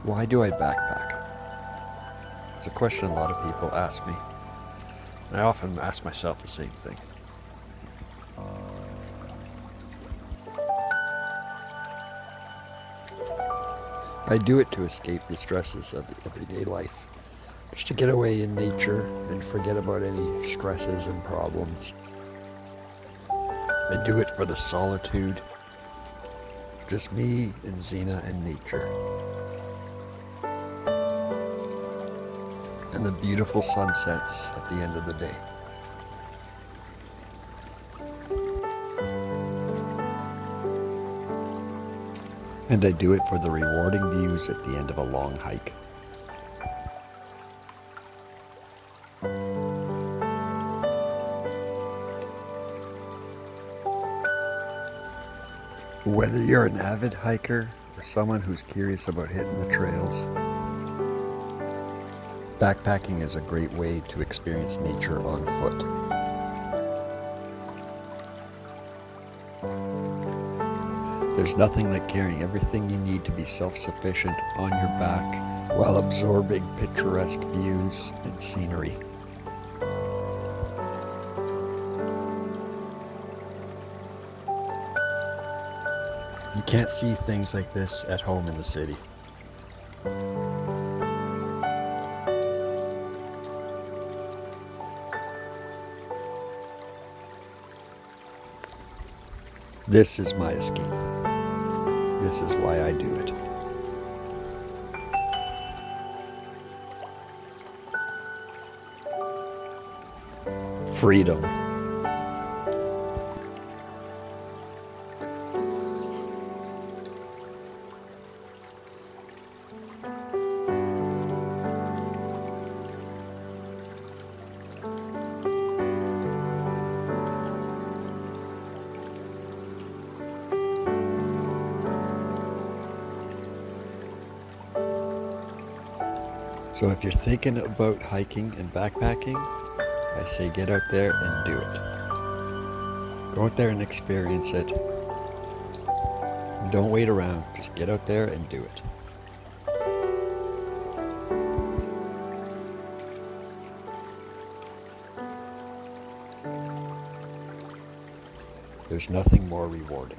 Why do I backpack? It's a question a lot of people ask me, and I often ask myself the same thing. I do it to escape the stresses of the everyday life, just to get away in nature and forget about any stresses and problems. I do it for the solitude, just me and Xena and nature. And the beautiful sunsets at the end of the day. And I do it for the rewarding views at the end of a long hike. Whether you're an avid hiker or someone who's curious about hitting the trails, backpacking is a great way to experience nature on foot. There's nothing like carrying everything you need to be self-sufficient on your back while absorbing picturesque views and scenery. You can't see things like this at home in the city. This is my escape. This is why I do it. Freedom. So if you're thinking about hiking and backpacking, I say get out there and do it. Go out there and experience it. Don't wait around, just get out there and do it. There's nothing more rewarding.